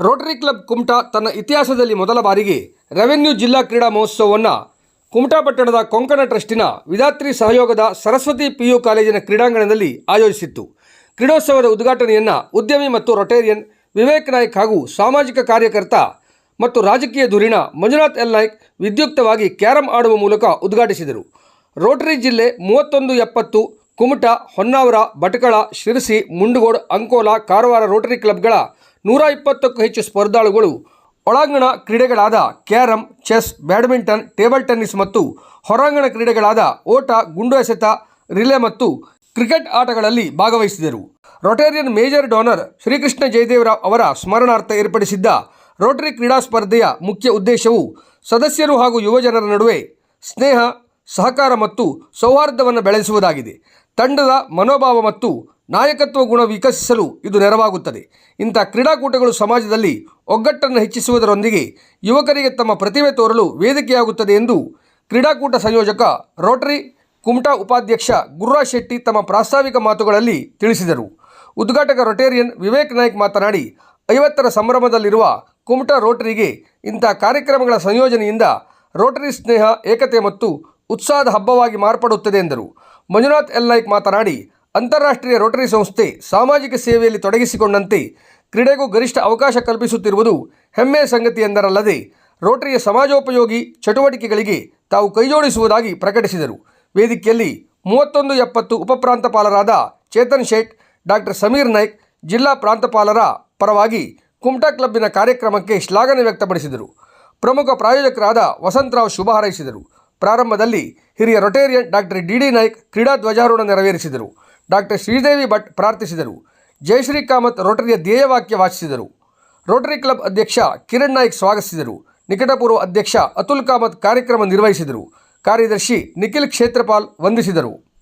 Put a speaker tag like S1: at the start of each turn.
S1: Rotary club Kumta ತನ್ನ ಇತಿಹಾಸದಲ್ಲಿ ಮೊದಲ ಬಾರಿಗೆ ರೆವೆನ್ಯೂ ಜಿಲ್ಲಾ ಕ್ರೀಡಾ ಮಹೋತ್ಸವವನ್ನು ಕುಮಟಾ ಪಟ್ಟಣದ ಕೊಂಕಣ ಟ್ರಸ್ಟಿನ ವಿಧಾತ್ರಿ ಸಹಯೋಗದ ಸರಸ್ವತಿ ಪಿಯು ಕಾಲೇಜಿನ ಕ್ರೀಡಾಂಗಣದಲ್ಲಿ ಆಯೋಜಿಸಿತ್ತು. ಕ್ರೀಡೋತ್ಸವದ ಉದ್ಘಾಟನೆಯನ್ನು ಉದ್ಯಮಿ ಮತ್ತು ರೊಟೇರಿಯನ್ ವಿವೇಕ್ ನಾಯ್ಕ್ ಹಾಗೂ ಸಾಮಾಜಿಕ ಕಾರ್ಯಕರ್ತ ಮತ್ತು ರಾಜಕೀಯ ಧುರೀಣ ಮಂಜುನಾಥ್ ಎಲ್ ನಾಯ್ಕ್ ವಿದ್ಯುಕ್ತವಾಗಿ ಕ್ಯಾರಂ ಆಡುವ ಮೂಲಕ ಉದ್ಘಾಟಿಸಿದರು. ರೋಟರಿ ಜಿಲ್ಲೆ 3170 ಕುಮಟಾ, ಹೊನ್ನಾವರ, ಭಟ್ಕಳ, ಶಿರಸಿ, ಮುಂಡಗೋಡ್, ಅಂಕೋಲಾ, ಕಾರವಾರ ರೋಟರಿ ಕ್ಲಬ್ಗಳ 120ಕ್ಕೂ ಹೆಚ್ಚು ಸ್ಪರ್ಧಾಳುಗಳು ಒಳಾಂಗಣ ಕ್ರೀಡೆಗಳಾದ carrom, chess, badminton, table tennis ಮತ್ತು ಹೊರಾಂಗಣ ಕ್ರೀಡೆಗಳಾದ ಓಟ, ಗುಂಡು ಎಸೆತ, ರಿಲೇ ಮತ್ತು ಕ್ರಿಕೆಟ್ ಆಟಗಳಲ್ಲಿ ಭಾಗವಹಿಸಿದರು. ರೊಟೇರಿಯನ್ ಮೇಜರ್ ಡೋನರ್ ಶ್ರೀಕೃಷ್ಣ ಜಯದೇವರಾವ್ ಅವರ ಸ್ಮರಣಾರ್ಥ ಏರ್ಪಡಿಸಿದ್ದ ರೋಟರಿ ಕ್ರೀಡಾ ಸ್ಪರ್ಧೆಯ ಮುಖ್ಯ ಉದ್ದೇಶವು ಸದಸ್ಯರು ಹಾಗೂ ಯುವಜನರ ನಡುವೆ ಸ್ನೇಹ, ಸಹಕಾರ ಮತ್ತು ಸೌಹಾರ್ದವನ್ನು ಬೆಳೆಸುವುದಾಗಿದೆ. ತಂಡದ ಮನೋಭಾವ ಮತ್ತು ನಾಯಕತ್ವ ಗುಣ ವಿಕಸಿಸಲು ಇದು ನೆರವಾಗುತ್ತದೆ. ಇಂಥ ಕ್ರೀಡಾಕೂಟಗಳು ಸಮಾಜದಲ್ಲಿ ಒಗ್ಗಟ್ಟನ್ನು ಹೆಚ್ಚಿಸುವುದರೊಂದಿಗೆ ಯುವಕರಿಗೆ ತಮ್ಮ ಪ್ರತಿಭೆ ತೋರಲು ವೇದಿಕೆಯಾಗುತ್ತದೆ ಎಂದು ಕ್ರೀಡಾಕೂಟ ಸಂಯೋಜಕ ರೋಟರಿ ಕುಮಟಾ ಉಪಾಧ್ಯಕ್ಷ ಗುರುರಾಜ್ ಶೆಟ್ಟಿ ತಮ್ಮ ಪ್ರಾಸ್ತಾವಿಕ ಮಾತುಗಳಲ್ಲಿ ತಿಳಿಸಿದರು. ಉದ್ಘಾಟಕ ರೊಟೇರಿಯನ್ ವಿವೇಕ್ ನಾಯ್ಕ್ ಮಾತನಾಡಿ, 50ರ ಸಂಭ್ರಮದಲ್ಲಿರುವ ಕುಮಟಾ ರೋಟರಿಗೆ ಇಂಥ ಕಾರ್ಯಕ್ರಮಗಳ ಸಂಯೋಜನೆಯಿಂದ ರೋಟರಿ ಸ್ನೇಹ, ಏಕತೆ ಮತ್ತು ಉತ್ಸಾಹದ ಹಬ್ಬವಾಗಿ ಮಾರ್ಪಡುತ್ತದೆ ಎಂದರು. ಮಂಜುನಾಥ್ ಎಲ್ ನಾಯ್ಕ್ ಮಾತನಾಡಿ, ಅಂತಾರಾಷ್ಟ್ರೀಯ ರೋಟರಿ ಸಂಸ್ಥೆ ಸಾಮಾಜಿಕ ಸೇವೆಯಲ್ಲಿ ತೊಡಗಿಸಿಕೊಂಡಂತೆ ಕ್ರೀಡೆಗೂ ಗರಿಷ್ಠ ಅವಕಾಶ ಕಲ್ಪಿಸುತ್ತಿರುವುದು ಹೆಮ್ಮೆಯ ಸಂಗತಿ ಎಂದರಲ್ಲದೆ ರೋಟರಿಯ ಸಮಾಜೋಪಯೋಗಿ ಚಟುವಟಿಕೆಗಳಿಗೆ ತಾವು ಕೈಜೋಡಿಸುವುದಾಗಿ ಪ್ರಕಟಿಸಿದರು. ವೇದಿಕೆಯಲ್ಲಿ 3170 ಉಪಪ್ರಾಂತಪಾಲರಾದ ಚೇತನ್ ಶೇಟ್, ಡಾಕ್ಟರ್ ಸಮೀರ್ ನಾಯ್ಕ್ ಜಿಲ್ಲಾ ಪ್ರಾಂತಪಾಲರ ಪರವಾಗಿ ಕುಮಟಾ ಕ್ಲಬ್ಬಿನ ಕಾರ್ಯಕ್ರಮಕ್ಕೆ ಶ್ಲಾಘನೆ ವ್ಯಕ್ತಪಡಿಸಿದರು. ಪ್ರಮುಖ ಪ್ರಾಯೋಜಕರಾದ ವಸಂತರಾವ್ ಶುಭ ಹಾರೈಸಿದರು. ಪ್ರಾರಂಭದಲ್ಲಿ ಹಿರಿಯ ರೊಟೇರಿಯನ್ ಡಾಕ್ಟರ್ ಡಿ ನಾಯ್ಕ್ ಕ್ರೀಡಾ ಧ್ವಜಾರೋಹಣ ನೆರವೇರಿಸಿದರು. ಡಾಕ್ಟರ್ ಶ್ರೀದೇವಿ ಭಟ್ ಪ್ರಾರ್ಥಿಸಿದರು. ಜಯಶ್ರೀ ಕಾಮತ್ ರೋಟರಿಯ ಧ್ಯೇಯವಾಕ್ಯ ವಾಚಿಸಿದರು. ರೋಟರಿ ಕ್ಲಬ್ ಅಧ್ಯಕ್ಷ ಕಿರಣ್ ನಾಯ್ಕ್ ಸ್ವಾಗತಿಸಿದರು. ನಿಕಟಪೂರ್ವ ಅಧ್ಯಕ್ಷ ಅತುಲ್ ಕಾಮತ್ ಕಾರ್ಯಕ್ರಮ ನಿರ್ವಹಿಸಿದರು. ಕಾರ್ಯದರ್ಶಿ ನಿಖಿಲ್ ಕ್ಷೇತ್ರಪಾಲ್ ವಂದಿಸಿದರು.